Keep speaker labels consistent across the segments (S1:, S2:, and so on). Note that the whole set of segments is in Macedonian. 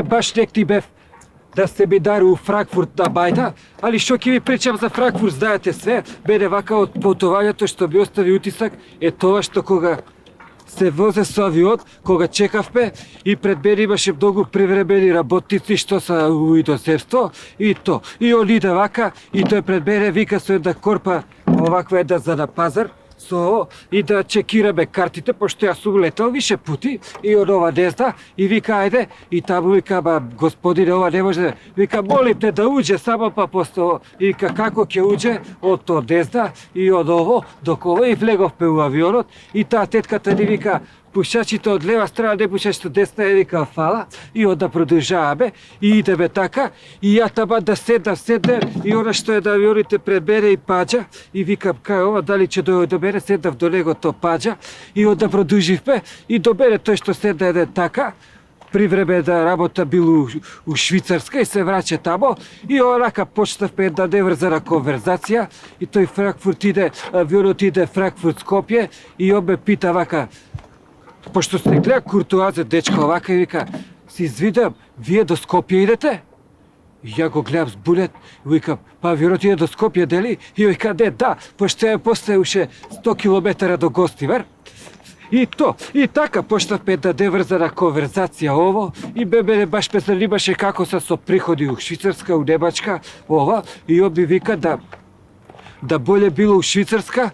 S1: баш нек ти бев да се би дару у Франкфурт на бајда, али што ќе ви причам за Франкфурт, знаете све, беде вака од путувањето што би остави утисак, тоа што кога се возе со авион, кога чекавме и пред мене имаше многу привремени работници што са у иноземство и то. И он иде вака и тој пред мене вика со една корпа оваква една за на пазар, со и да чекираме картите, пошто јас сум летал више пути и он ова не зна и вика ајде и таму вика ба господине ова не може, вика молим те да уđe само па после и вика како ќе уđe, он то не зна и он ово доколе и влеговме у авионот и таа тетката ни вика пушачите од лева страна, не пушачите од десна, вика фала и onda продолжаваме и идеме така и ја таба да седнам и она што е на авионите пред мене и паѓа и викам кај ова дали ќе дојде до мене, седнав до него, то паѓа и onda продолживме и до мене тој што седна еден така при време да работа бил у Швицарска и се враќа тамо и онака почнавме една неврзана конверзација и тој Франкфурт иде, авионот иде Франкфурт Скопје и он ме пита вака пошто се гледа куртуазе дечко овака и вика си извидам, вие до Скопје идете? И ја го гледам збунет и викам, па авионот иде до Скопје, дели? И вика, не, да, пошто е после уште 100 километара до Гостивар. И то, и така почнавме да неврзана конверзација ово и мене баш ме занимаше како са со приходи у Швицарска, у Немачка, ова, и он ми вика да боле било у Швицарска,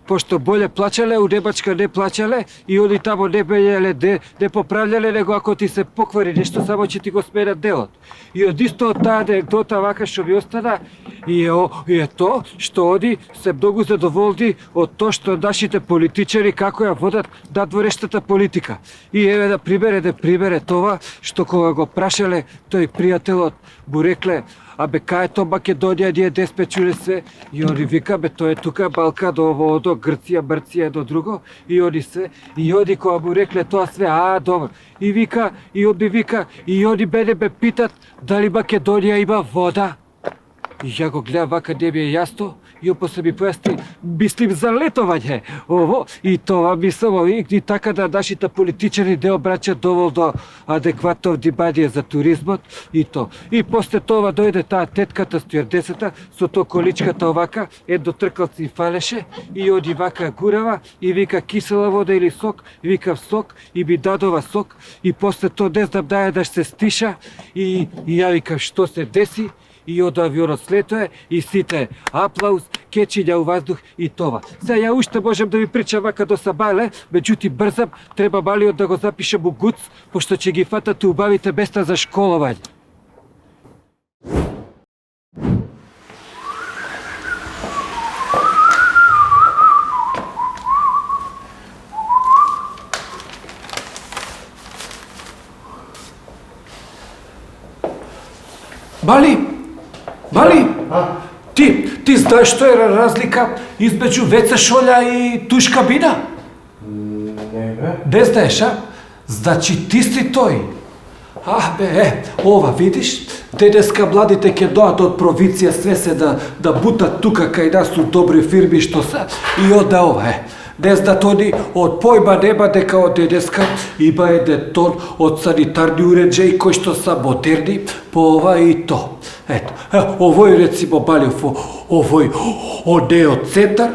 S1: пошто боле плачале, у Немачка не плачале и они тамо не бејале, не поправљале, него ако ти се поквари нешто, само ќе ти го сменат делот. И од исто од таа анекдота вака што ми остана, и е то што они се многу задоволни од тоа што нашите политичари како ја водат надворештата политика. И еве да примере това што кога го прашале тој пријателот му рекле абе кај е то Македонија, ние де сме чуле све и они вика бе тоа е тука Балкан ово до Грција, Мрција до друго и они се и они кога му рекле тоа све добро и вика и он би вика и они мене ме питат дали Македонија има вода. И ја го гледам вака не ми е јасно и он после ми појасни мислим за летовање ово и тоа мислам и така да нашите политичари не обраќаат доволно адекватно внимание за туризмот и то. И после тоа дојде таа тетката стюардесата со тоа количката овака, едно тркалци фалеше и оди вака гурава и вика кисела вода или сок, и викам сок и ми дадова сок и после тоа не знам да се стиша и ја викам што се деси и од авионот слетое и сите аплауз, кечиња у воздух и това. Сега ја уште можем да ви причам вака до сабајле, меѓутоа брзам, треба малиот да го запишем у ГУЦ, пошто ќе ги фатат убавите места за школовање. Мали, ти знаеш што е разлика измеѓу WC шолја и туш кабина?
S2: Не бе.
S1: Не знаеш, а? Значи ти си тој. Ова видиш, денеска младите ќе дојат од провинција све се да бутат тука кај нас у добри фирми што се и онда ова Не знаат они од појма нема дека од денеска има еден тон од санитарни уреđаи кои што са модерни по ова и то. Ето, овој рецимо Балиов, овој, он не од центар,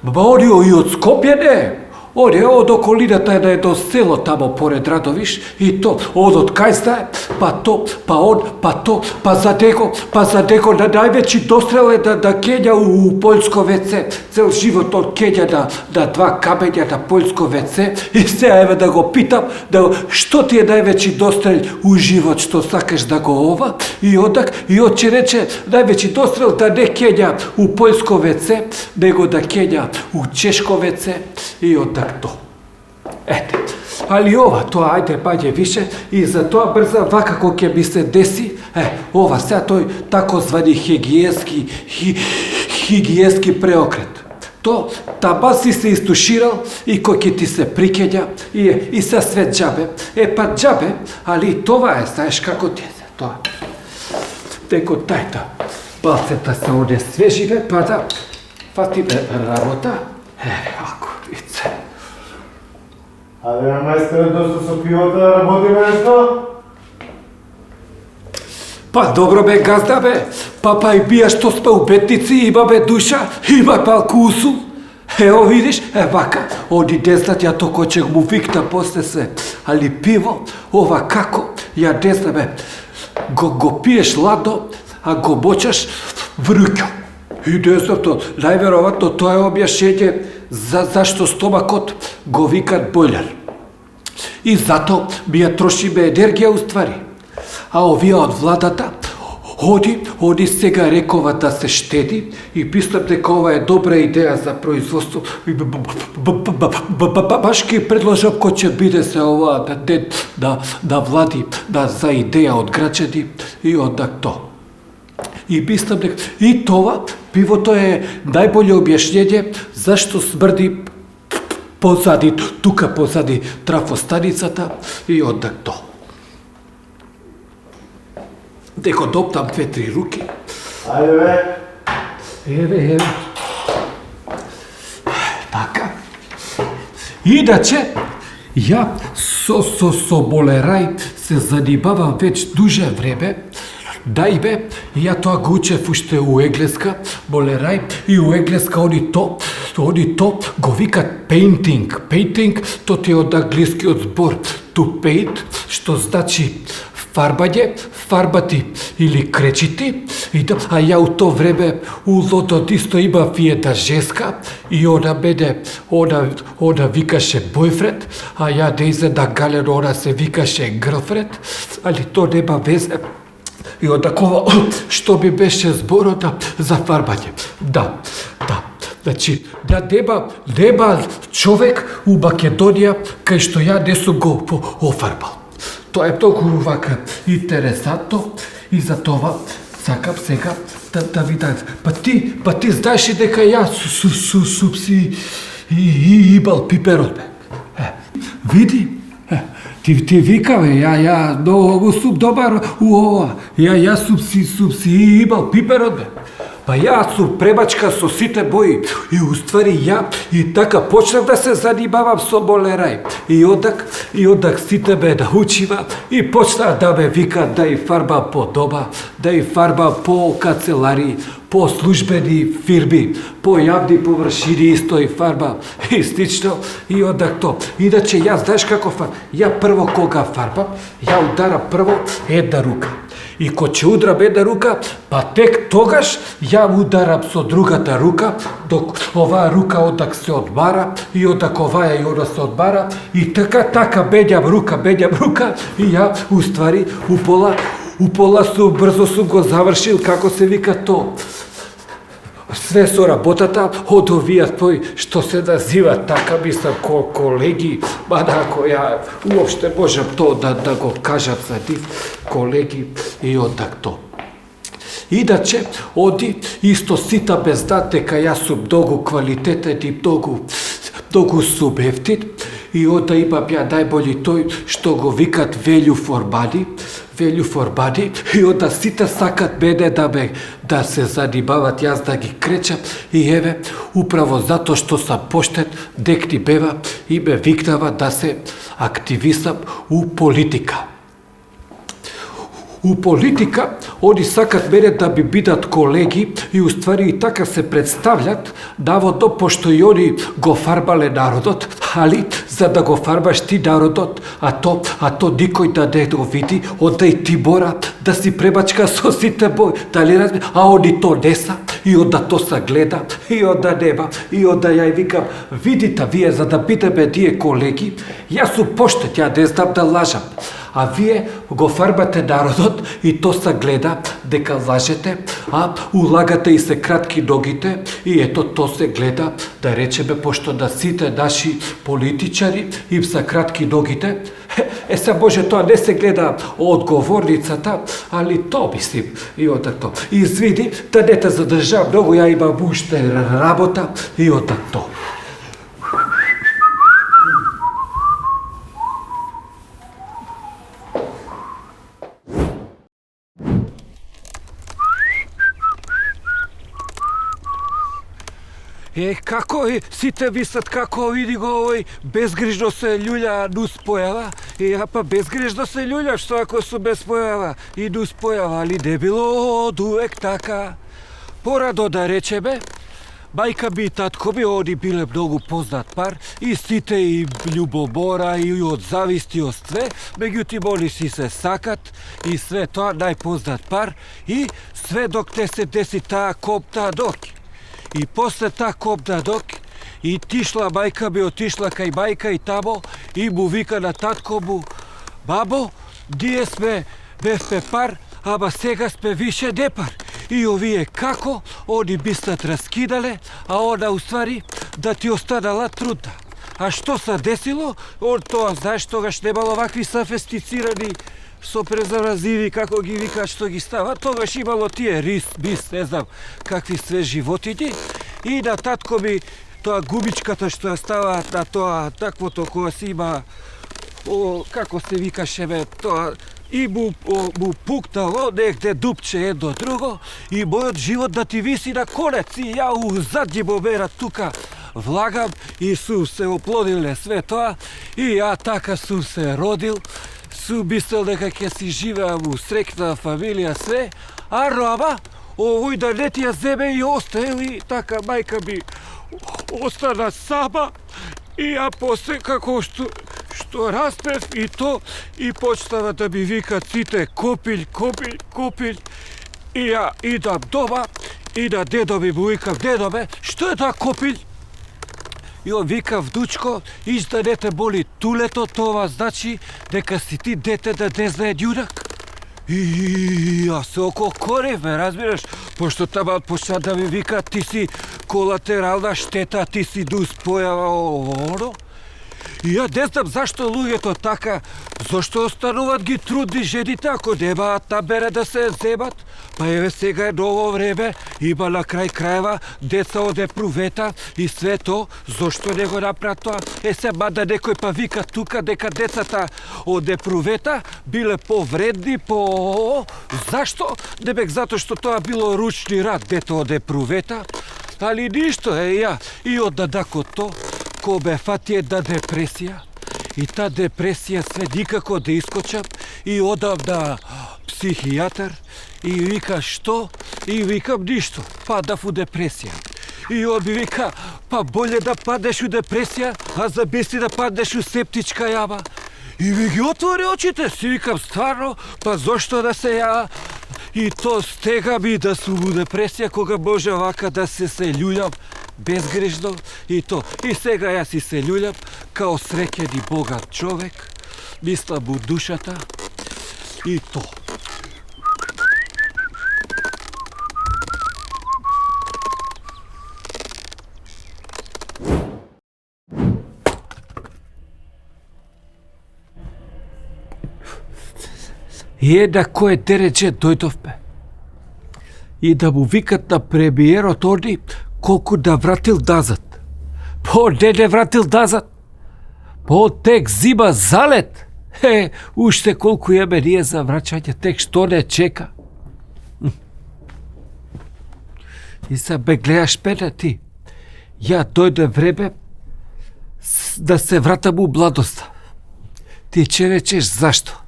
S1: онио и од Скопје не. Он е од околината на едно село тамо поред Радовиш и то, он од кај знае, па то, па он, па то, па за него на највеќи дострел е да кења у пољско WC, цел живот он кења на два камења на пољско WC и сега еве да го питам, што ти е највеќи дострел у живот што сакаш да го ова и он ќе рече највеќи дострел да не кења у пољско WC, него да кења у чешко WC и он то. Ете, али ова, тоа ајде паѓе више и за тоа брза вака кога ќе ми се деси, ова сега тој такозвани хигиенски преокрет. То таба си се истуширал и кој ќе ти се прикења и се све џабе. Па џабе, али това е, знаеш како ти е тоа. Теко тајта, палцета се одесвеживе, па да фатиме работа. Ако ице.
S2: Аде, мајстере, доста со пивото да работиме нешто?
S1: Па добро бе, газда бе. Па и бија што спе убетници, има бе душа, има палку усул. Ео видиш, вака, оди дезнат ја то кој ќе му викна после се. Али пиво, ова како, ја дезна бе. Го пиеш ладо, а го бочаш врќо. И дезнато, најверојатно тоа е објашење зашто стомакот го викат бојлер. И зато ми ја трошиме енергија уствари. А овие од владата, оди сега рекова да се штеди и мислам дека ова е добра идеја за производство. Баш ки предложам кој ќе биде се ова ден да влади за идеја од граѓани и од то. И мислам дека и това пивото е најболje објашнење зашто смрди позади, тука позади трафостаницата и од то. Деко доптам 2-3 руки.
S2: Ајде бе.
S1: Еве. Така. Иначе, ја со болерај се занимавам веќе дуже време. Дајбе, ја тоа го учев уште у енглеска, болерај, и у енглеска они то го викат painting. Painting, то ти е од англискиот збор to paint, што значи фарбати или кречити, а ја у то време у лотот исто има една женска и она викаше бойфред, а ја дејзе галено она се викаше girlfriend, али то нема везе. И одакова, што би беше зборот за фарбање. Да. Значи, нема човек у Македонија кај што ја не сум го офарбал. Тоа е многу вака интересантно и за това сакам сега да видам. Па ти знаеш и дека ја сум си имал пиперот бе. Види? Ти вика бе, ја многу сум добар у ова. Ја сум си имал пиперот бе. Па ја сум премачка со сите бои и уствари ја и така почнав да се занимавам со болерај. И одак сите ме научива и почнаа да ме викаат да и фарбам по дома, да и фарбам по канцелари, по службени фирми, по јавни површини исто и фарбам и слично и одак то. Иначе ја знаеш како ја прво кога фарбам, ја ударам прво една рука. И кога ќе удрам една рука, па тек тогаш ја ударам со другата рука, док оваа рука одак се одмара, и одак оваа и она се одмара, и така бењам рука, и ја уствари упола сум брзо сум го завршил, како се вика то. Све со работата од овие тој што се назива така мислам колеги, ако ја уопште можам то да го кажам за нив, колеги и одак то. Иначе, оди исто сита без знат дека јас сум многу квалитетен и многу сум ефтин и онда имам ја најболи тој што го викат value for money, и онда сите сакат мене да се занимават, јас да ги кречам и еве, управо затоа што сам поштен, декни бева и ме викнава да се активисам у политика. У политика, они сакат мене да би бидат колеги и уствари и така се представлят, наводно, пошто и они го фарбале народот, али за да го фарбаш ти народот, а то никој да не го види, онда и ти мора да си премачка со сите бои, дали разми, а они то не са, и онда то се гледа, и онда нема, и онда ја викам, видите вие, за да бидеме тие колеги, јас сум поштен, ја не знам да лажам, а вие го фарбате народот и то се гледа дека лажете, а улагате и се кратки ногите и ето то се гледа, да речеме, пошто да сите наши политичари им се кратки ногите, се може тоа не се гледа одговорницата, али то мислим и одак то. Извини, да не те задржам многу, ја имам уште работа и одак то. Како сите мислат како види го овој безгрижно се луѓа нус појава, па безгрижно се луѓа, што ако су без појава и нус појава, али не било одувек така. Порадо да речеме, мајка би и татко би, они биле многу познат пар, и сите и љубомора, и од зависти од све, меѓутоа они си се сакат, и све тоа најпознат пар, и све док не се деси таа копна док. И после таа копна док, и тишла мајка би отишла кај мајка и тамо, и му вика на татко му, бабо, ние бевме пар, ама сега сме више не пар. И овие како, они мислат раскидале, а она уствари да ти останала трудна. А што се десило? Он тоа, знаеш, тогаш немало вакви софистицирани со презаразиви, како ги викаат што ги става, тогаш имало тие рис, бис, не знам, какви све животини. И на татко ми, тоа гумичката што ја ставаат на тоа таквото кога си има, како се викаше бе, тоа, и му пуктало негде дупче едно друго, и мојот живот да ти виси на конец, и ја у задни момера тука влагам, и сум се оплодиле све тоа, и ја така сум се родил, сум мислел дека ќе си живеам у среќна фамилија све, а роба, овој да не ти ја земе и оставил, и така мајка ми остана сама, и ја после како што распев и то, и почнава да ми викат сите копилј, копилј, копилј, и ја идам дома, и на дедо ми му викам, дедо бе, што е тоа копилј? И он вика, вдучко, иш да не те боли тулето, тоа значи дека си ти дете да не знае ѓудак. И јас се ококорев, разбираш, пошто тама почна да ми вика, ти си колатерална штета, ти си нус појава оно. И ја не знам зашто луѓето така, зашто остануваат ги трудни жените ако немаат намера да се земат. Па еве сега е ново време, има на крај крајва деца од епрувета и све то, зашто не го направат тоа? Се мада некој па вика тука дека децата од епрувета биле повредни, зашто? Не бек затоа што тоа било ручни рад, дете од епрувета. Али ништо, ја, и однадакот то, ко бе фати една депресија, и та депресија све никако да искочам, и одам на психијатар, и вика што? И викам ништо, падав у депресија. И он ми вика, па боле да паднеш у депресија, а замисли да паднеш у септичка јама. И ми ги отвори очите, си викам стварно, па зошто да се ја... И то стега ми да сум у депресија, кога може вака да се љулјам безгрешно, и то. И сега јас си се љулјам као среќен и богат човек, мислам у душата, и то. И една кој дереđe дојдовме. И да му викат на премиерот они колку да вратил назад. По не вратил назад. По тек зима залет. Уште колку еме ние за враќање, тек што не чека. И са бе гледаш мене ти. Ја дојде време да се вратам у младоста. Ти ќе речеш зашто?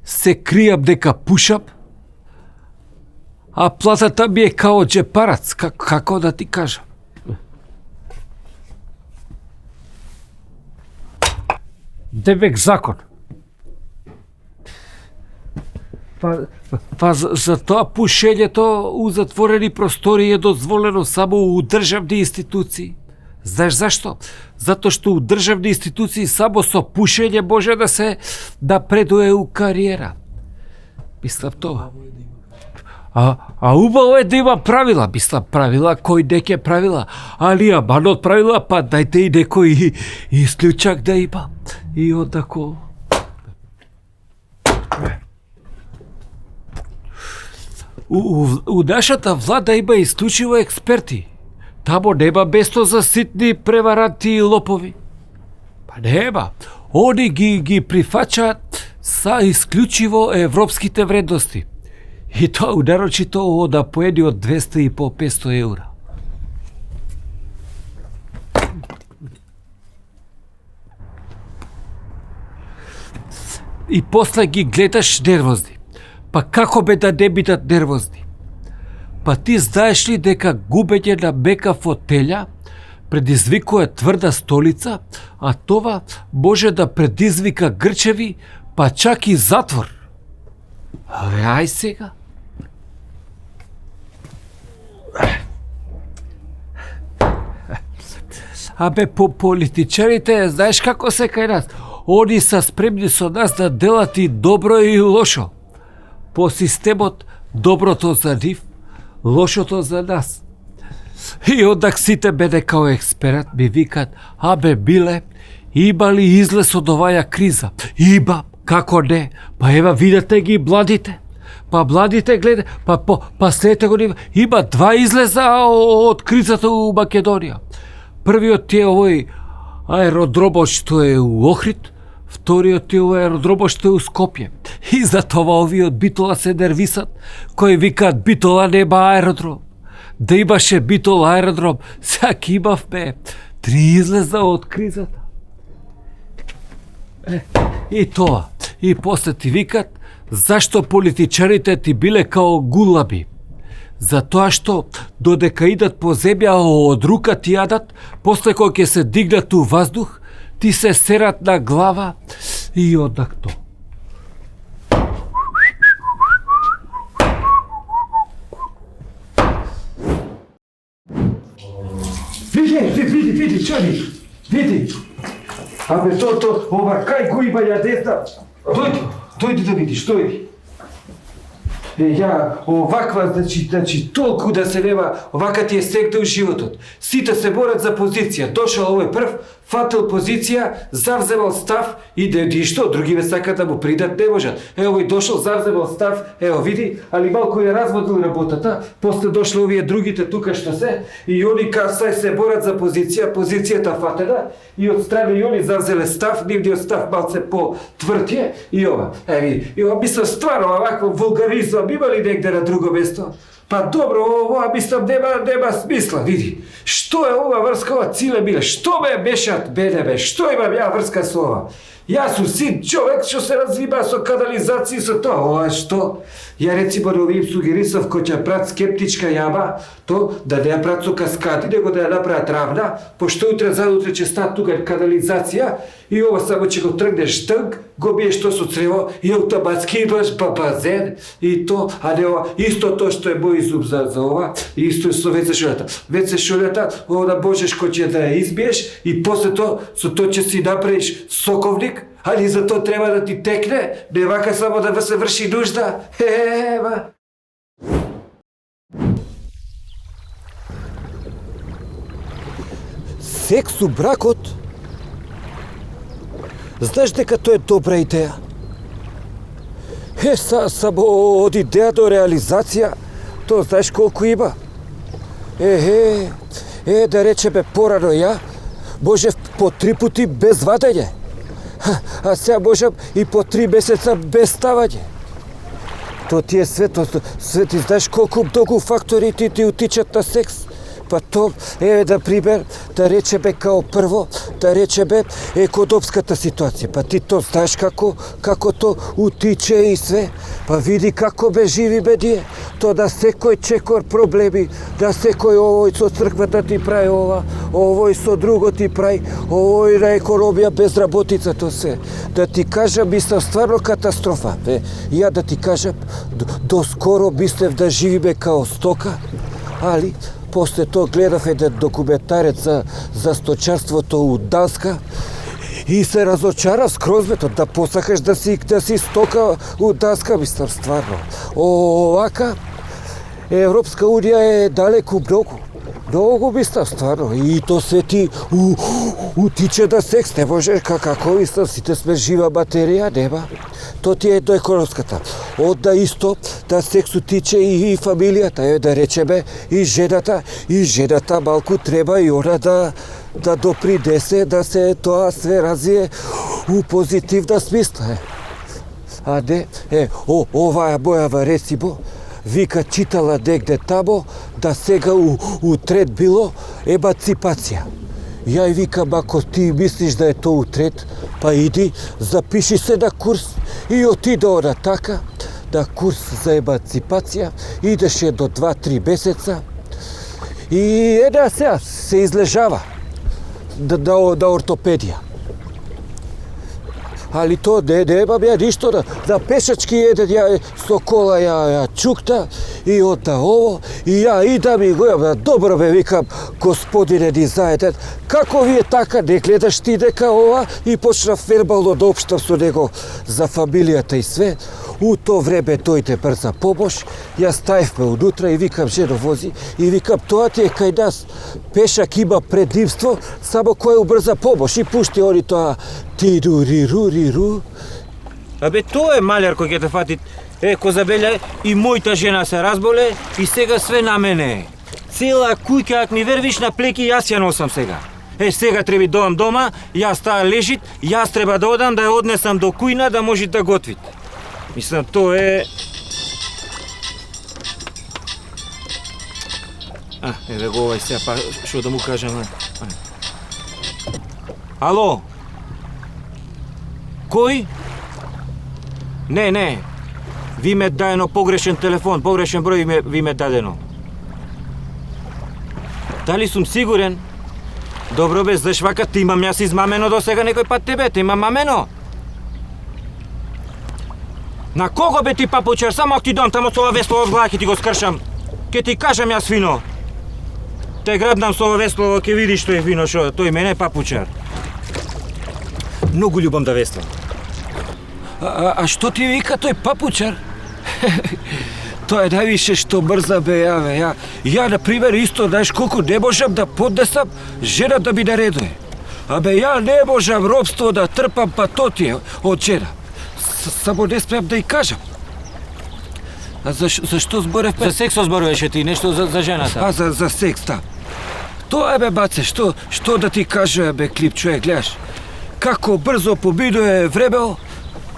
S1: Се кријам дека пушам, а платата ми е као джепарац, како да ти кажам. Девек закон. Па за тоа пушењето у затворени простори е дозволено само у државни институции. Знаеш зашто? Затоа што у државни институции само со пушење може да се напредуе у кариера. Мислам тоа. А убаво е да има правила, мислам правила, кој неќе правила, али аманот правила, па дајте и некој исклучак да има. И одако... У нашата влада има исклучиво експерти. Тамо нема место за ситни преваранти и лопови. Па нема. Они ги прифачаат са исклучиво европските вредности. И тоа нарочито да поеди од 200 и по 500 евра. И после ги гледаш нервозни. Па како бе да не бидат нервозни? Па ти знаеш ли дека губење на мека фотелја предизвикува тврда столица, а това може да предизвика грчеви, па чак и затвор. Ај сега. Абе, политичарите, знаеш како се кај нас? Они са спремни со нас да делат и добро и лошо. По системот, доброто за нив, лошото за нас. И одак сите мене као експерат ми викат, абе, Биле, има ли излез од оваја криза? Има, како не? Па ева, видите ги младите. Па младите гледа, па следете го има 2 излеза од кризата у Македонија. Првиот е овој аеродромот што е у Охрид, вториот е овој аеродромот што е у Скопје. И за това овие од Битола се нервисат, кои викаат Битола нема аеродром. Да имаше Битола аеродром, сак имавме 3 излеза од кризата. И тоа. И после ти викат, зашто политичарите ти биле као гулаби? Затоа што додека идат по земја од рука ти јадат, после кога ќе се дигнат у ваздух, ти се серат на глава и одак то. Види, чоли, види. Абе, ова, кај го има јадеста? Дојди да видиш, дојди. Ја, оваква, значи, толку да се нема, овака ти е секта у животот. Сите се борат за позиција. Дошол овој прв, фатил позиција, завземал став и што, другиве сакат да му придат, не можат. Овој дошол, завземал став, види, али малку ја разводил работата, после дошле овие другите тука што се, и они касај се борат за позиција, позицијата фатена, и од страна и они завзеле став, нивниот став малце по-твртие, и ова. Види, и ова мислам стварно, овакво вулгаризм, има ли негде на друго место? Па добро, ова мислам нема смисла, види. Што е ова врска, ова циле биле? Што ме мешат мене, бе? Што имам ја врска со ова? Јас сум син човек што се развива со канализација со тоа. Ова што? Ја рецимо да овим сугерисав кој ќе прат скептичка јаба, то да не ја прат со каскади, него да ја направат равна, пошто утре задутре ќе стат тука канализација и ова само ќе го тргнеш тънк, го биеш то со црево и автоматски идваш па базен и то, а не ова, исто тоа што е мој зуб за ова, исто со веце шолета. Веце шолета, ова да можеш кој ќе да ја избиеш и после тоа со тоа ќе си направиш соковник, али за тоа треба да ти текне, не вака само да се врши нужда. Ева.
S3: Секс у бракот? Знаеш дека тоа е добра идеја? Само од идеја до реализација, тоа знаеш колку има? Да речеме порано ја, можев по 3 пути без вадење. А сега можам и по 3 месеца без ставање. Тоа ти е све, ти знаеш колку многу фактори ти утичат на секс. Па то, да пример, да речеме као прво, да речеме економската ситуација. Па ти то знаеш како то утиче и све. Па види како бе живиме ние. То да секој чекор проблеми, да секој овој со црквата ти прави ова, овој со друго ти прави, овој на економија безработица, то се. Да ти кажам, мислам стварно катастрофа. Ја да ти кажам, доскоро мислев да живиме као стока, али после тоа гледав еден документарец за сточарството у Данска и се разочарав скроз да посакаш да си стока у Данска, мислам стварно. Овака Европска унија е далеку многу мислам стварно и то се ти утиче на секс, не може како мислам, сите сме жива материја, нема. То ти е до економската. Одда исто да секс утиче и фамилијата, да речеме и жената малку треба и она да допринесе да се тоа све развие у позитивна смисла. А не, оваа мојава рецимо, вика читала дегде табо да сега у трет било еманципација. Ја и викам, ако ти мислиш да е тоа утрет, па иди, запиши се на курс и отиде она така, на курс за еманципација, идеше до 2-3 месеца и една сега се излежава на ортопедија. Али то немам ја ништо да пешачки еден ја со кола ја чукта и онда ово и ја идам и го добро бе викам господине дизајнер, како ви е така, не гледаш ти дека ова и почнав вербално да општам со него за фамилијата и све. У то време дојде брза помош, ја ставивме унутра и викам жено вози и викам тоа ти е кај нас. Пешак има предимство само кој е у брза помош и пушти они тоа тиру.
S4: Абе, тоа е малјар кој ќе те фати. Ко забелја и мојта жена се разболе и сега све на мене. Цела кујка, ако ми вервиш на плеки, јас ја носам сега. Сега треба доам дома, јас таа лежит, јас треба да одам да ја однесам до кујна да може да готвит. Мислам, тоа е... Еве го овај сега, па што да му кажам, Ало? Кој? Не. Ви ме дадено погрешен телефон, погрешен број ви ме дадено. Дали сум сигурен? Добро бе, знаеш вака, ти имам јас измамено до сега некој пат тебе, ти имам мамено. На кого бе ти папучар, само ако ти дам тамо со ова весло од глава, ќе ти го скршам. Ке ти кажам јас фино. Те грабнам со ова весло, ќе видиш што е фино, шо, тој мене е папучар. Многу љубам да веслам.
S1: А што ти вика тој папучар? Тоа е највише што брза бе ја. Ја, например, исто, знаеш колку не можам да поднесам жена да ми наредува. Абе, ја не можам робство да трпам, па то ти е од жена. Само не смеам да ја кажам. А зашто зборевме?
S4: За секс зборуваше ти, нешто за жената.
S1: За секс, да. Тоа е бе, баце, што да ти кажа, бе, клип, човек, гледаш. Како брзо поминува време,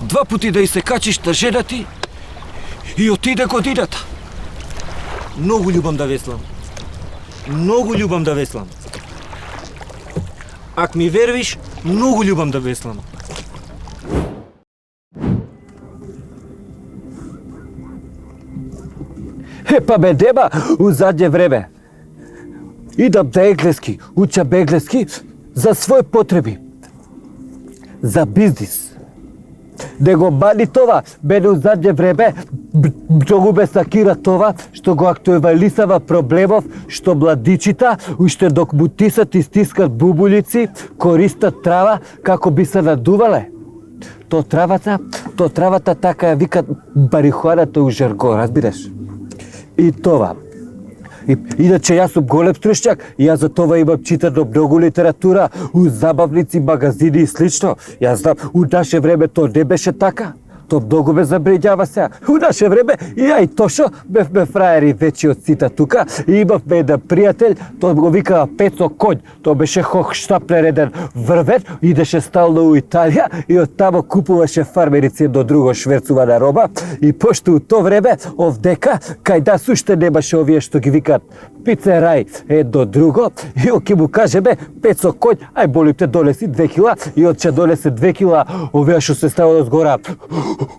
S1: 2 пати да и се качиш на жена ти и отиде годината.
S4: Многу љубам да веслам. Многу љубам да веслам. Ако ми вервиш, многу љубам да веслам.
S3: Па бе, нема у задње време. Идам да енглески, учам енглески за своји потреби. За бизнис. Него мани това, мене у задње време многу ме сакира това што го актуализава проблемов што младичита уште док му тисат и стискат бубулици, користат трава како би се надувале. То травата така ја викат марихуаната у жаргон, разбираш? И това. Иначе јас сум голем стручњак и јас за това имам читано многу литература у забавници, магазини и слично. Јас знам, у наше време то не беше така. То многу ме забринјава сега. У наше време и ја и Тошо бевме фраери вечи од сите тука и имавме еден пријател, тој го викаа Пецо Конј. Тоа беше Хохштаплер, еден врвен, идеше стално у Италија и од тамо купуваше фармерици едно друго шверцувана роба и пошто у то време овдека кај нас уште немаше овие што ги викаат пицерај едно друго и оке му кажеме Пецо Конј, ај болим те донеси 2 кила и одче донесе 2 кила овие што се стават од згора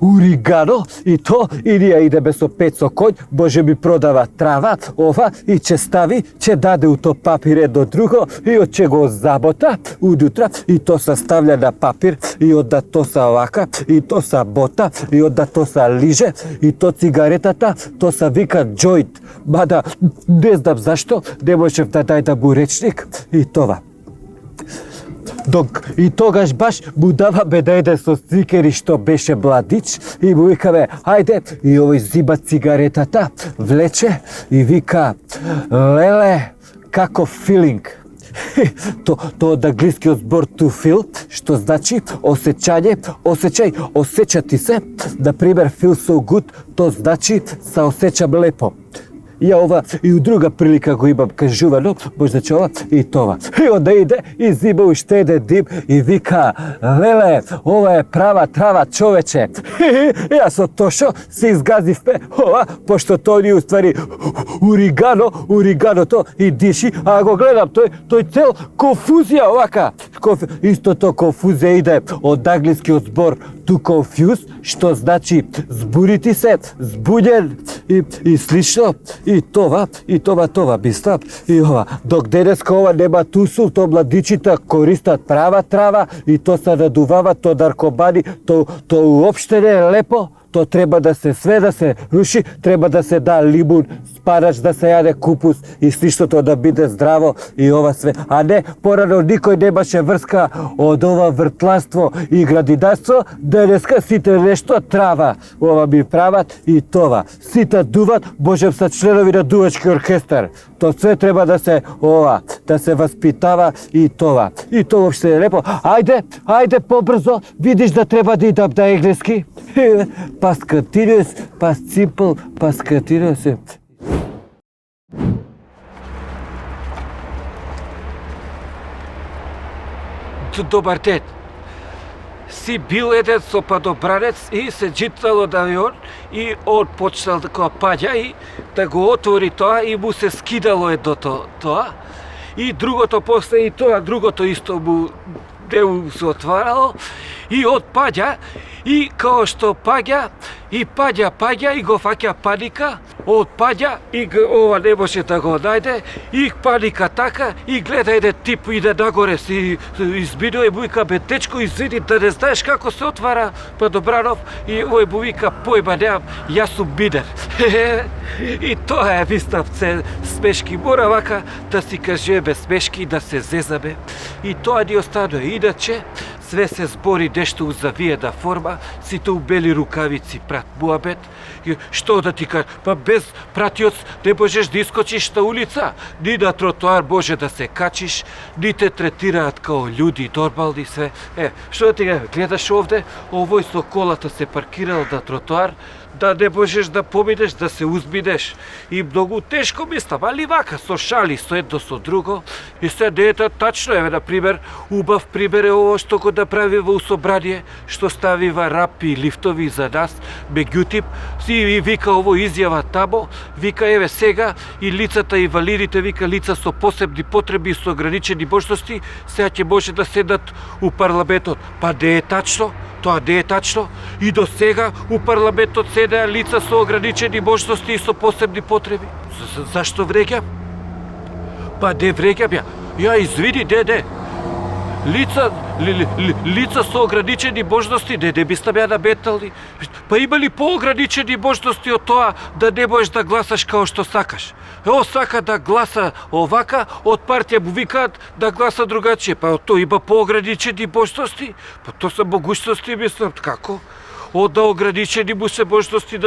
S3: уригано и то и ние идеме со Пецо Конј, може ми продава трава, ова и че стави, че даде у то папир едно друго и од че го забота удутра и то се ставља на папир и онда то се овака и то се бота и онда то се лиже и то цигаретата, то се вика джоинт. Мада не знам зашто, не можев да најдам му речник и това. И тогаш баш му даваме да еде со цикери што беше младич и му викаме, ајде, и овој зима цигаретата, влече и вика, леле, како филинг. То од англискиот збор to feel, што значи осеќање, осеќај, осеќати се. Например, feel so good, то значи се осеќам лепо. ја ова и у друга прилика го имам кажувано, може да ова и това. И онда иде и зима уште еден дим и вика, леле, ова е права трава, човече. Јас од тошо се изгазивме, ова, пошто тој ни уствари уриганото и диши, а го гледам, тој цел конфузија овака. Истото конфузија иде од англискиот збор to confuse, што значи збурити се, збуден и слично. И това мислам. И ова, док денеска ова нема тусул, то младичите користат права трава и то се надувават, то наркомани, то уопште не е лепо. То треба да се све да се руши, треба да се да лимун, спанач да се јаде купус и сличното да биде здраво и ова све. А не, порано никој немаше врска од ова вртланство и градинарство, денеска сите нешто трава. Ова ми прават и това. Сите дуват, можем са членови на дувачки оркестар. То све треба да се ова, да се воспитава и това. И тоа воопште е лепо. Ајде побрзо, видиш да треба да идам на енглески. Past continuous, past simple, past continuous.
S1: Добар ден. Си бил еден со падобранец и се джитнал од авион и он почнал да го паѓа и да го отвори тоа и му се скидало едното тоа. И другото после и тоа, другото исто му не му се отварало и отпаѓа и као што паѓа и паѓа и го фаќа паника, отпаѓа и ова не може да го најде и паника така и гледа еден тип иде нагоре си изминува и му вика, бе дечко, извини, да не знаеш како се отвара Падобранов, и овој му вика, појма немам, јас сум минер. И тоа е мислам се смешки, мора вака да си кажеме смешки, да се зезаме и тоа ни останува. Иначе све се збори нешто у завиена форма, сите у бели рукавици прат муабет. Што да ти кажа, па без пратиоц не можеш да искочиш на улица, ни на тротоар може да се качиш, ни те третираат као људи нормални све. Што да ти кажа, гледаш овде, овој со колата се паркирал на тротоар, да не можеш да поминеш, да се узбинеш. И многу тешко мислам, али вака, со шали, со едно со друго. И се не е тачно, еве, например, убав пример е ово што го направи во собрание, што ставива рапи и лифтови за нас, меѓутоа, и вика ово изјава тамо, вика еве сега и лицата инвалидите, вика лица со посебни потреби и со ограничени можности, сега ќе може да седат у парламентот. Па не е тачно. Тоа не е тачно. И до сега у парламентот седеа лица со ограничени можности и со посебни потреби. Зашто вреќам? Па не вреќам ја. Ја извини, не. Лица со ограничени можности, не мислам ја наметнални. Па има ли поограничени можности од тоа да не можеш да гласаш као што сакаш? Ево сака да гласа овака, од партија му викаат да гласа другачие. Па тоа има поограничени можности? Па тоа се могуćности, мислам, како? Од да ограничени му се можности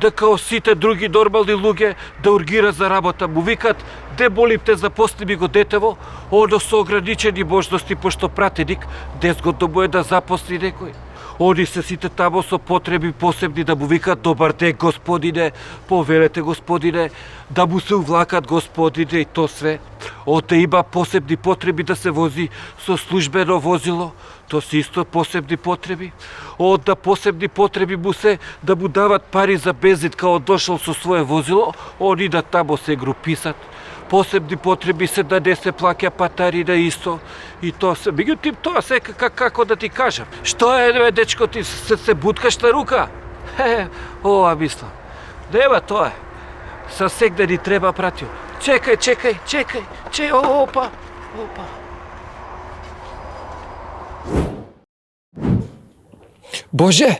S1: да као сите други нормални луѓе да ургира за работа. Му викаат, де молим те запосли ми го детево, одо со ограничени можности, пошто пратеник, десгодно му е да запосли некој. Они се сите тамо со потреби посебни да му викат добар ден господине, повелете господине, да му се увлакат господине и то све. Оте има посебни потреби да се вози со службено возило, то се исто посебни потреби. Од посебни потреби му се да му дават пари за бензин као дошол со свое возило, они да тамо се груписат. Посебни потреби се да не се плаќа патарина исто. И тоа се, меѓутоа тоа се како да ти кажам. Што е, дечко, ти се буткаш на рука? Ова мислам. Нема тоа. Са сегде ни треба пратио. Чекај, опа.
S3: Боже!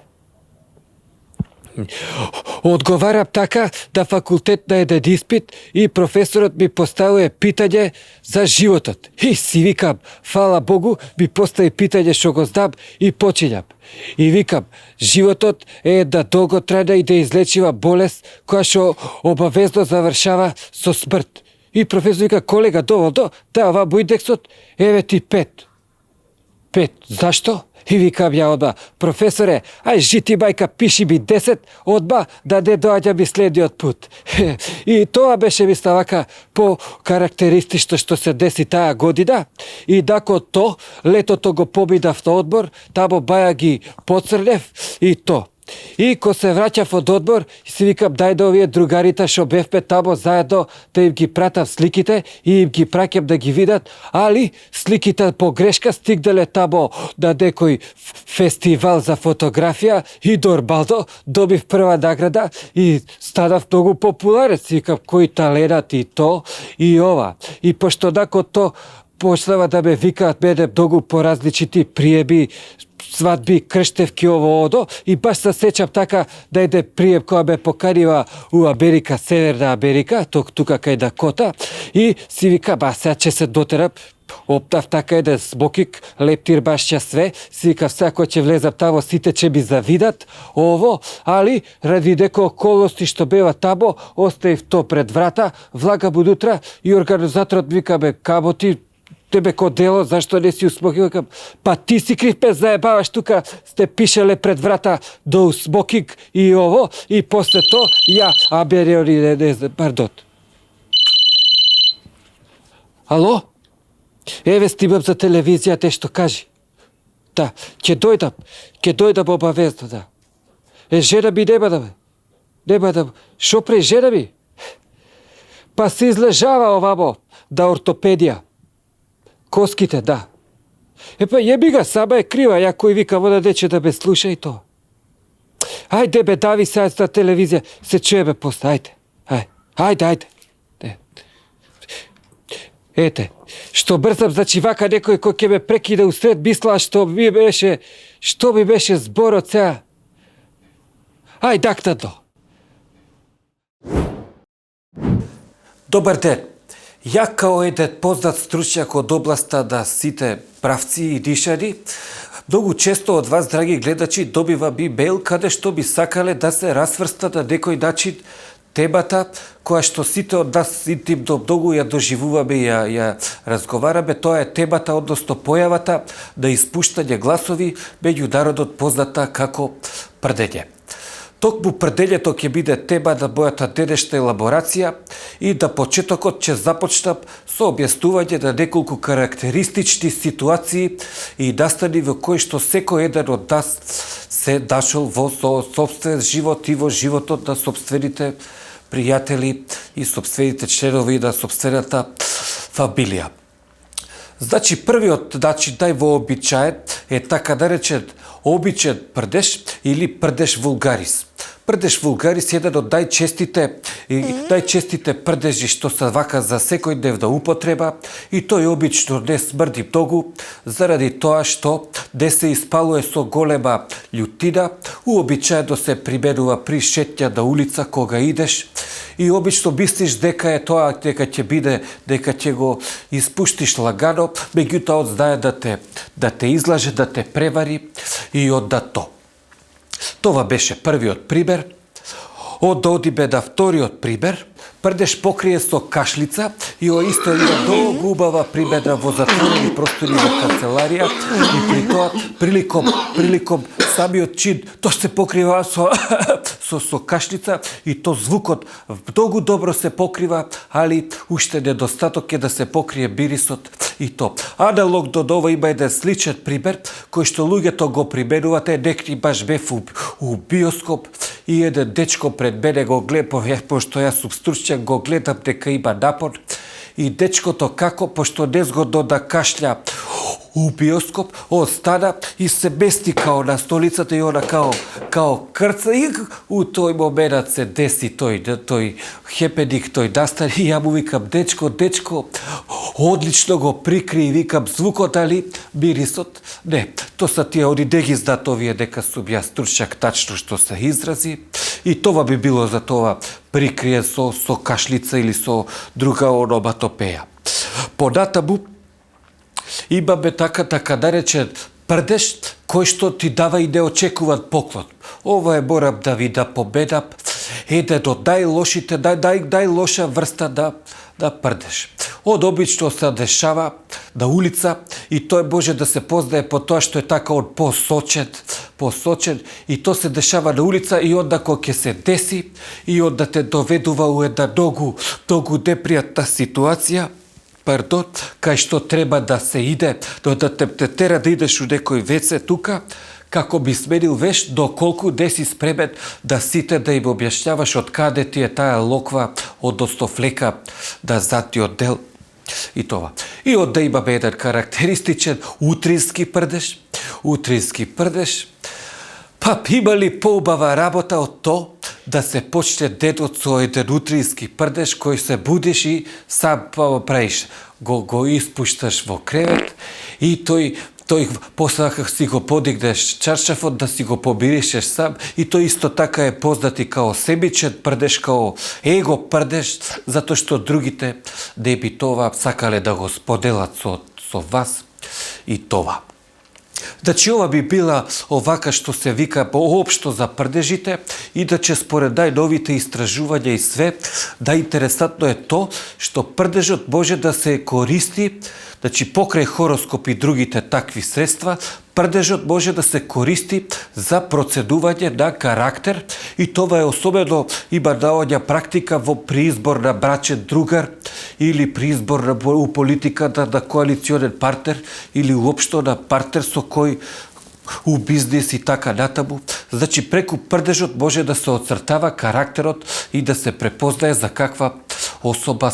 S3: Одговарам така да факултет на еден испит и професорот ми поставува питање за животот. И си викам, фала Богу, ми постави питање што го знам и почињам. И викам, животот е да долготрајна и да излечива болест која што обавезно завршава со смрт. И професор вика, колега, доволно, да, ова му индексот, еве ти 5.
S1: 5. Зашто? И викам ја одба, професоре, ај жити бајка, пиши би 10, одба да не доаѓа би следиот пут. И тоа беше мисла вака по карактеристично што се деси таа година. И дако то, летото го побидав на одбор, тамо баја ги поцрнев и то. И ко се враќав од одбор, си викам дај да овие другарите што бевме тамо заедно да им ги пратам сликите и им ги праќам да ги видат, али сликите по грешка стигнале тамо на некој фестивал за фотографија и нормално добив прва награда и станав многу популарен. Си викам кој таленат и то и ова. И пошто након то почнава да ме викаат мене многу по различити приеби, свадби, крштевки, ово одо, и баш се сеќам така да иде прием која ме поканива у Америка, Северна Америка, тука кај Дакота, и си вика, сега ќе се дотерам, оптав така еден смокик, лептир башќа све, си вика, сега кој ќе влезам тамо, сите ќе ми завидат, ово, али ради некои околности што бева тамо, оставив то пред врата, влагам унутра и организаторот вика ме, камо ти, тебе ко дело, зашто не си усмокинг? Па ти си крив, пе заебаваш, тука сте пишеле пред врата до усмокинг и ово, и после то, ја, не знам, пардон. Ало? Еве снимам за телевизија, те што кажи. Да, ќе дојдам обавезно, да. Жена ми нема да, шо пре жена ми? Па се излежава овамо, да ортопедија. Коските, да. Епа јеби га, сама е крива, ја кој вика вода дече да ме слуша и то. Ајде бе, дави сега на телевизија, се чуеме после, ајде. Ете, што брзам, значи вака некој кој ќе ме прекида усред мисла што ми беше зборот сега. Ајде, дактадно. Добар ден. Ја као еден познат стручњак од областа на сите правци и дишани, многу често од вас, драги гледачи, добива би мејл каде што би сакале да се расврста на некој начин темата која што сите од нас интимно многу ја доживуваме и ја разговараме. Тоа е темата, односно појавата на испуштање гласови меѓу народот позната како прдење. Токму прделјето ќе биде тема на мојата денешна елаборација и на почетокот ќе започнам со објаснување на неколку карактеристични ситуации и настани во кои што секој еден од нас се нашол во собствен живот и во животот на собствените пријатели и собствените членови на собствената фамилија. Значи, првиот начин, највообичаен, е така наречен обичен прдеж или прдеж вулгарис. Прдеж вулгарис е еден од најчестите прдежи што се вака за секојдневна употреба и тој обично не смрди многу заради тоа што не се испалува со голема љутина, уобичаено се применува при шетња на улица кога идеш и обично мислиш дека е тоа, дека ќе го испуштиш лагано, меѓутоа од знае да те излаже, да те превари и одда то. Това беше првиот пример. Одиме на вториот пример. Прдеж покрие со кашлица и исто има многу убава примена во затворени простори во канцеларија и при тоа приликом самиот чин тоа се покрива со кашлица и то звукот многу добро се покрива, али уште недостаток е да се покрие мирисот и то. Аналог до ова има еден сличен пример кој што луѓето го применуваат, некој баш бев у биоскоп и еден дечко пред мене го гледа, пошто јас сум стручњак, го гледам дека има напор и дечкото како, пошто незгодно да кашља у биоскоп, он стана и се мести као на столицата и она као крца и у тој момент се деси тој хепеник, тој настан и ја му викам дечко, одлично го прикри и викам звукот, али мирисот, не, то са тие, они не ги знаат овие дека сум ја стручњак тачно што се изрази и това би било за тоа прикрие со кашлица или со друга ономатопеја. Понатаму имаме така наречен прдеж кој што ти дава и неочекуван поклон. Ова е, морам да ви напоменам, еден од најлошите, најлоша врста на прдеж.
S3: Од обично се дешава на улица и тој може да се познае по тоа што е така од посочен и то се дешава на улица и онда кога ќе се деси и онда те доведува у една многу непријатна ситуација, кај што треба да се иде, да те тера да идеш у некој веце тука, како би сменил веш доколку не си спремен да сите да им објасняваш од каде ти е таа локва, односно флека на задниот дел и това. И онда имаме еден карактеристичен утрински прдеж, па има ли поубава работа од то да се почне денот со еден утрински прдеж кој се будиш и сам правиш. Го испушташ во кревет и тој после како си го подигнеш чаршафот да си го побиришеш сам и тој исто така е познати као себичен прдеж, као его прдеж, затоа што другите не би това сакале да го споделат со вас и това. Значи ова би била овака што се вика поопшто за прдежите, иначе според најновите истражувања и све, интересантно е то што прдежот може да се користи, значи покрај хороскоп и другите такви средства, прдежот може да се користи за процедување на карактер и това е особено има наоѓа практика при избор на брачен другар или при избор у политика на коалиционен партнер или уопшто на партнер со кој у бизнес и така натаму. Значи преку прдежот може да се оцртава карактерот и да се препознае за каква особа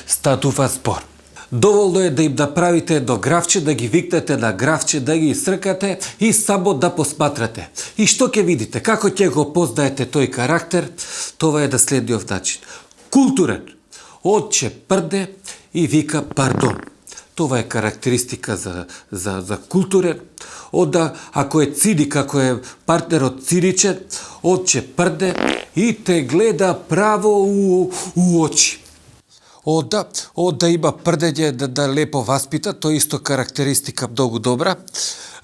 S3: стадува збор. Доволно е да им направите едно графче, да ги викнете на графче, да ги сркате и само да посматрате. И што ќе видите? Како ќе го познаете тој карактер? Това е на следниот начин. Културен. Отче прде и вика пардон. Това е карактеристика за културен. Онда, ако е циник, ако е партнерот циничен, отче прде и те гледа право у очи. Онда има прдење да лепо васпитан, тоа исто карактеристика многу добра.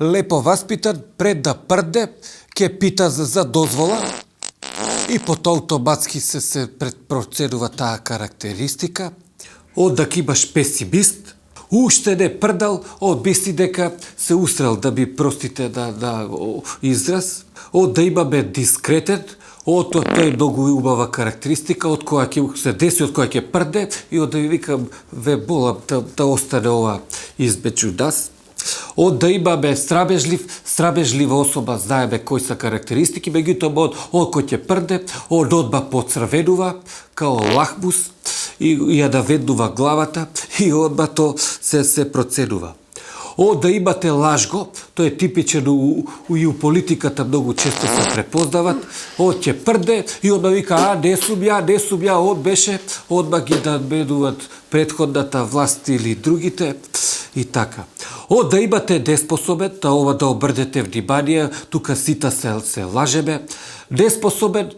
S3: Лепо васпитан, пред да прде, ќе пита за дозвола и потоа автоматски се предпроценува таа карактеристика. Онда ќе имаш песимист, уште не прдал, мисли дека се усрел, да ми простите на израз. Онда имаме дискретен, тоа е многу убава карактеристика, од која ќе се деси, од која ќе прде и онда ви викам, ве болам да остане ова измеѓу нас. Онда имаме срамежлива особа, знаеме кои се карактеристики, меѓутоа од кој ќе прде, одма поцрвенува, као лахмус, и ја наведнува главата и одма то се проценува. Да имате лажго, тој е типичен и у политиката многу често се препознават, ќе прде и одма вика, не сум ја, беше, одма ги надменуват предходната власт или другите и така. Да имате неспособен, ова да обрнете внимание, тука сите се лажеме, неспособен,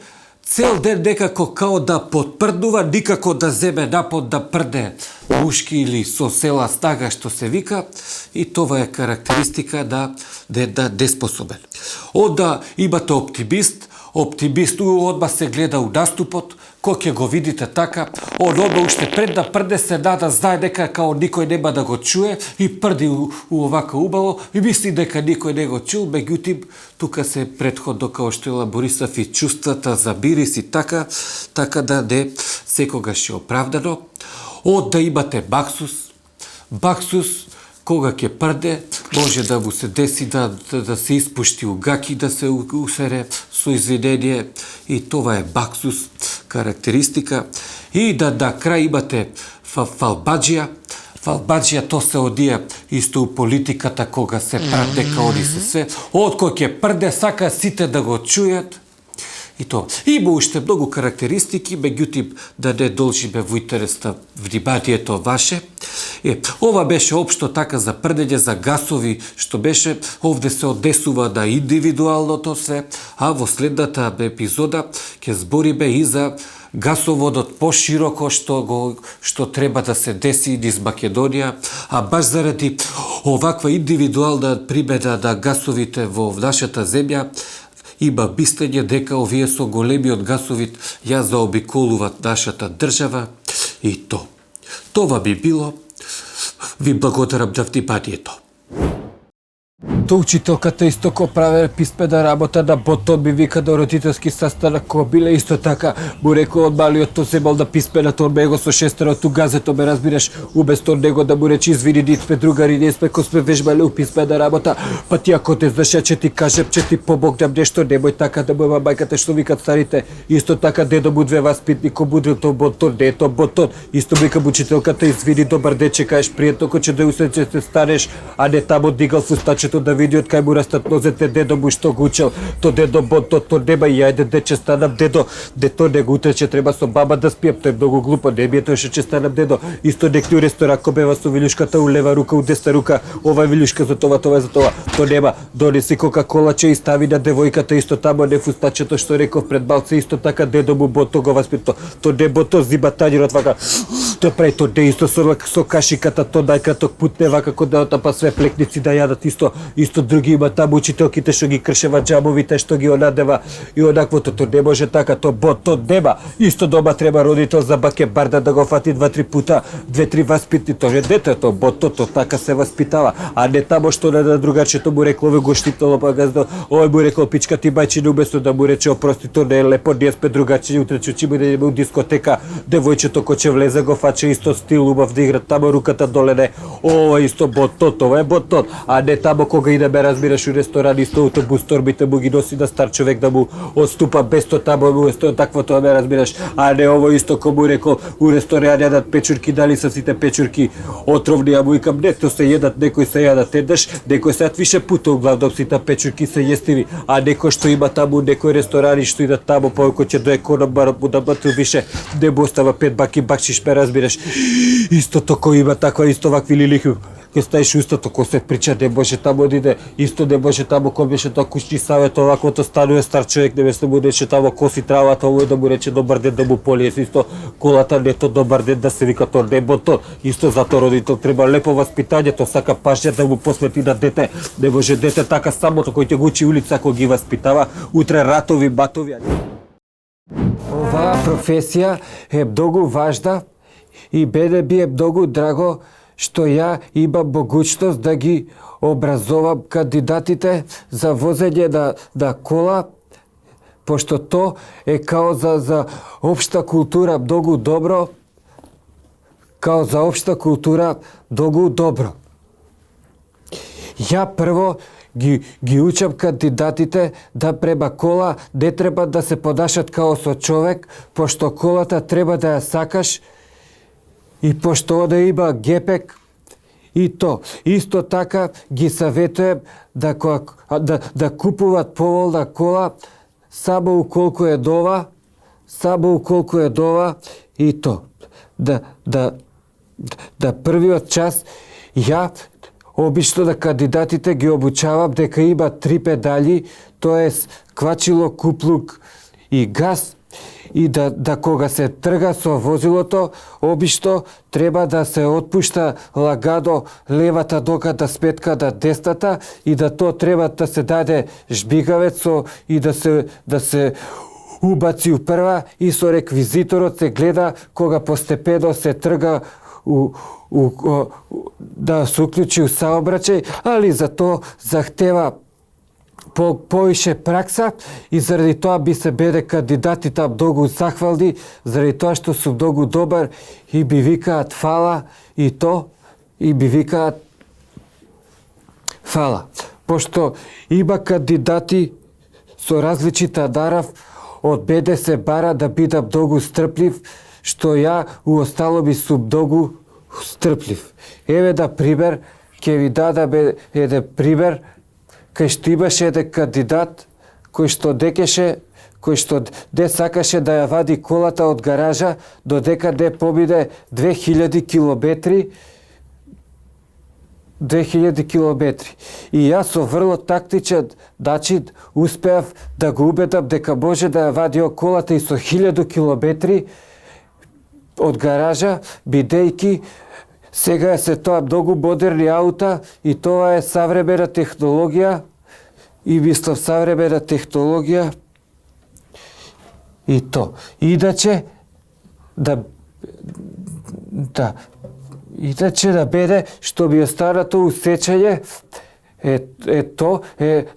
S3: цел ден некако као да подпрднува, никако да земе напод да прде мушки или со села снага што се вика и това е карактеристика на неспособен. Онда имате оптимист, одма се гледа у наступот, кој ќе го видите така, одма уште пред да прде се нада, знае дека као никој нема да го чуе и прди у овака убаво и мисли дека никој не го чул, меѓутоа тука се предходно као што елаборисав и чувствата за мирис и така да не секогаш е оправдано. Да имате баксус, кога ќе прде, може да му се деси да се испушти угаки, да се усере со извинение и това е баксус карактеристика. И на крај имате фалбаджија. Фалбаджија то се одија исто у политиката кога се праде као се све. Од кој ќе прде сака сите да го чујат. И тоа. Има уште многу карактеристики, меѓутоа да не должиме во интерес на вниманието ваше. Ова беше општо така за прдење, за гасови, што беше, овде се однесува на индивидуалното све, а во следната епизода ќе збориме и за гасоводот пошироко што треба да се деси низ Македонија, а баш заради оваква индивидуална примена на гасовите во нашата земја, има мислење дека овие со големиот гасовит ја заобиколуваат нашата држава и то.
S5: Това би било. Ви благодарам за вниманието.
S3: То учителката исто ко праве писмена работа на ботот би вика до родителски sastanak ко биле исто така. Му рекол од малиот то земал да писмената од него со шестерото газето, ме разбираш, убесто него да му речи извини, ние сме другари, ние сме ко сме вежбале у писмена работа, па ти ако те знаеш, че ти кажем, че ти помогнам нешто, немој така да му мајката што викат старите. Исто така дедо му две васпитни ко будрил то ботот, не е то ботот. Исто вика учителката, извини, добар ден, че кажеш пријатно ко че да усет че се станеш, а не тамо дигал фустачето да види од кај му растат нозете, дедо му што го учел. То дедо ботот, то нема и ајде дече станам дедо. Дето не го утрече треба со баба да спијам, тој е многу глупо, не ми е тоа што ќе станам дедо. Исто некој у ресторан ко бева со вилюшката у лева рука, у десна рука, ова е вилюшка за това е за това. То нема, донеси кока-колаче и стави на девојката исто тамо, не фустачето што реков пред малце, исто така дедо му бото го васпито. То не бото зиба тањерот вака. То прави то не исто со кашиката, то најкраток пут не вака кога да па све плекници да јадат исто други има таму учителките што ги кршева џамовите, што ги онадева и онаквото, то не може така, то бото нема. Исто дома треба родител за бакебарда да го фати 2-3 пута, 2-3 васпитни, то е детето, ботото така се васпитава, а не тамо што на другарчето му рекло ве го штипнало па газдо, ој му рекло пичка ти мајчине, уместо да му рече опрости, то не е лепо, ние сме другарчиња, утре ќе да идеме у дискотека, девојчето ко ќе влезе го фаче исто стил, убав да игра тамо руката долене, ова исто ботот, ова е ботот, а не тамо кога идеме разбираш у ресторан исто автобус торбите му ги носи на стар човек да му отступа без то тамо му исто такво тоа ме разбираш, а не ово исто кому рекол у ресторан јадат печурки, дали се сите печурки отровни, а му викам не, то се јадат, некои се јадат еднаш, некои се јадат више пута, углавном сите печурки се јестиви, а некој што има таму некои ресторани што идат таму повеќе ќе до економарот му да батил више, не му остава 5 баки бакшиш, ме разбираш. Истото кој има таква исто вакви лилихи, ке стаиш устото, ко се прича, не може тамо да иде, исто не може тамо кој беше тоа кучни савет, оваквото станува стар човек, не беше му рече тамо коси травата, овој да му рече добар ден да му полие, исто колата не то добар ден да се вика то не бото, исто зато родител треба лепо васпитање, то сака пажња да му посвети на дете, не може дете така самото кој ќе го учи улица кој ги васпитава, утре ратови, батови. Оваа професија е многу важна и мене би е многу драго што ја имам могуćност да ги образовам кандидатите за возење на кола, пошто то е као за општа култура многу добро, као за општа култура многу добро. Ја прво ги учам кандидатите да према кола не треба да се понашат као со човек, пошто колата треба да ја сакаш и пошто да има гепек и то. Исто така ги саветуjem да купуваат поволна кола само уколку е дова, и то. Да првиот час ја обично на кандидатите ги обучавам дека има 3 педали, тоест квачило, куплук и газ, и да кога се трга со возилото, обично треба да се отпушта лагадо левата нога да спетка на десната и да то треба да се даде жбигавец и да се убаци у прва и со реквизиторот се гледа кога постепено се трга да се уклучи у саобраќај, али за то захтева повише пракса и заради тоа би се биде кандидатите многу захвални, заради тоа што сум многу добар и би викаат фала и би викаат фала. Пошто има кандидати со различита нарав, од мене се бара да бидам многу стрплив, што ја у остало би сум многу стрплив. Еве да пример, ќе ви дадам еден пример, кај што имаше еден кандидат кој што де сакаше да ја вади колата од гаража додека де побиде 2000 километри. И јас со врло тактичен начин успеав да го убедам дека може да ја вади колата и со 1000 километри од гаража, бидејќи сега се тоа многу модерни аута и тоа е savремена технологија и мислам savремена технологија и то. Иначе, Да. Иначе да биде што би останато усеќање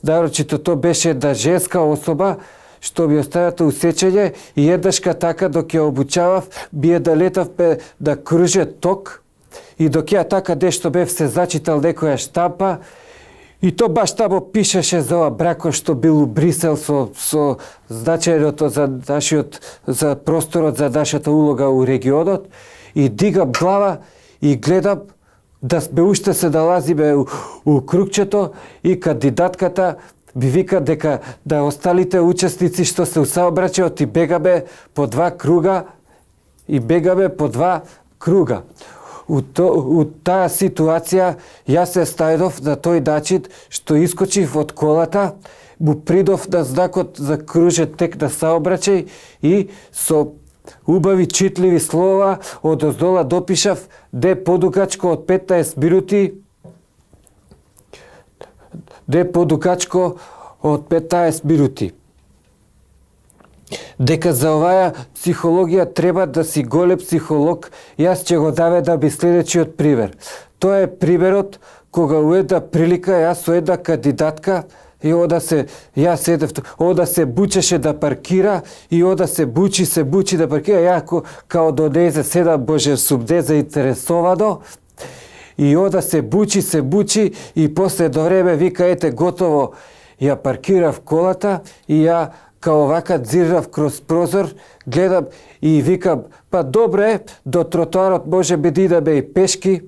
S3: нарочито то беше да женска особа што би останато усеќање и еднашка така док ја обучавав би да летав да круже ток и док ја така дешто бев се зачитал некоја штампа и то баш тамо пишеше за ова бракот што бил у Брисел со значајното за просторот за нашата улога у регионот и дигам глава и гледам да сме уште се налазиме у кругчето и кандидатката би вика дека да осталите учесници што се у саобраќајот и бегаме по 2 круга. У таа ситуација јас се стајдов на тој начин што искочив од колата, му придов на знакот за кружен тек на саобраќај и со убави читливи слова од оздола допишав де подукачко од 15 минути, Дека за оваа психологија треба да си голем психолог, јас ќе го наведам и следечиот пример. Тоа е примерот кога у една прилика јас со една кандидатка и ода се бучеше да паркира и ода се бучи да паркира, ја као до незе седам боже сум незаинтересовано и ода се бучи и после до време вика ете готово, ја паркирав колата и ја као вака дзирнав кроз прозор, гледам и викам, па добре, до тротоарот може би да идеме и пешки.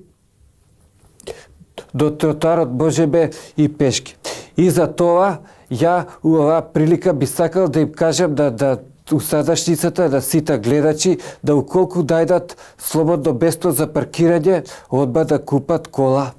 S3: И за тоа, ја у оваа прилика би сакал да им кажам да у садашницата, да сите гледачи, да уколку најдат слободно место за паркирање, одма да купат кола.